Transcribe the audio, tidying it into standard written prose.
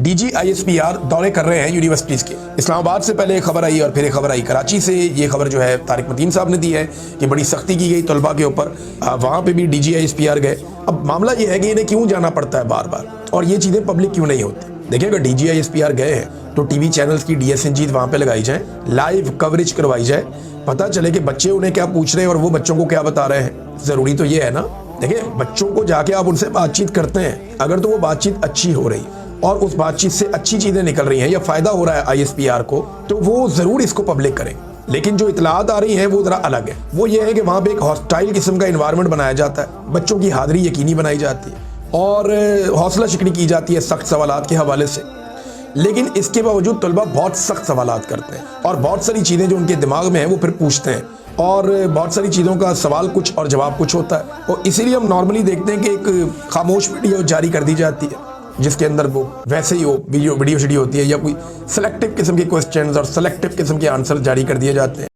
DGISPR दौरे कर रहे हैं यूनिवर्सिटीज़ के। इस्लामाबाद से पहले एक खबर आई और फिर एक खबर आई कराची से। ये खबर जो है तारिक मतीन साहब ने दी है कि बड़ी सख्ती की गई तलबा के ऊपर। वहाँ पे भी DGISPR गए। अब मामला ये है कि इन्हें क्यों जाना पड़ता है बार बार और ये चीज़ें पब्लिक क्यों नहीं होती। देखिए, अगर DGISPR गए हैं तो टीवी चैनल्स की DSNG वहाँ पे लगाई जाए, लाइव कवरेज करवाई जाए, पता चले कि बच्चे उन्हें क्या पूछ रहे हैं और वो बच्चों को क्या बता रहे हैं। ज़रूरी तो ये है ना। देखिए, बच्चों को जाके आप उनसे बातचीत करते हैं, अगर तो वो बातचीत अच्छी हो रही और उस बातचीत से अच्छी चीज़ें निकल रही हैं या फ़ायदा हो रहा है ISPR को, तो वो ज़रूर इसको पब्लिक करें। लेकिन जो इतलात आ रही हैं वो ज़रा अलग है। वो ये है कि वहाँ पे एक हॉस्टाइल किस्म का इन्वायरमेंट बनाया जाता है, बच्चों की हाज़िरी यकीनी बनाई जाती है और हौसला शिकनी की जाती है सख्त सवालात के हवाले से। लेकिन इसके बावजूद तलबा बहुत सख्त सवालात करते हैं और बहुत सारी चीज़ें जो उनके दिमाग में हैं वो फिर पूछते हैं और बहुत सारी चीज़ों का सवाल कुछ और जवाब कुछ होता है। और इसीलिए हम नॉर्मली देखते हैं कि एक खामोश वीडियो जारी कर दी जाती है जिसके अंदर वो वैसे ही वो वीडियो होती है या कोई सेलेक्टिव किस्म के क्वेश्चंस और सेलेक्टिव किस्म के आंसर जारी कर दिए जाते हैं।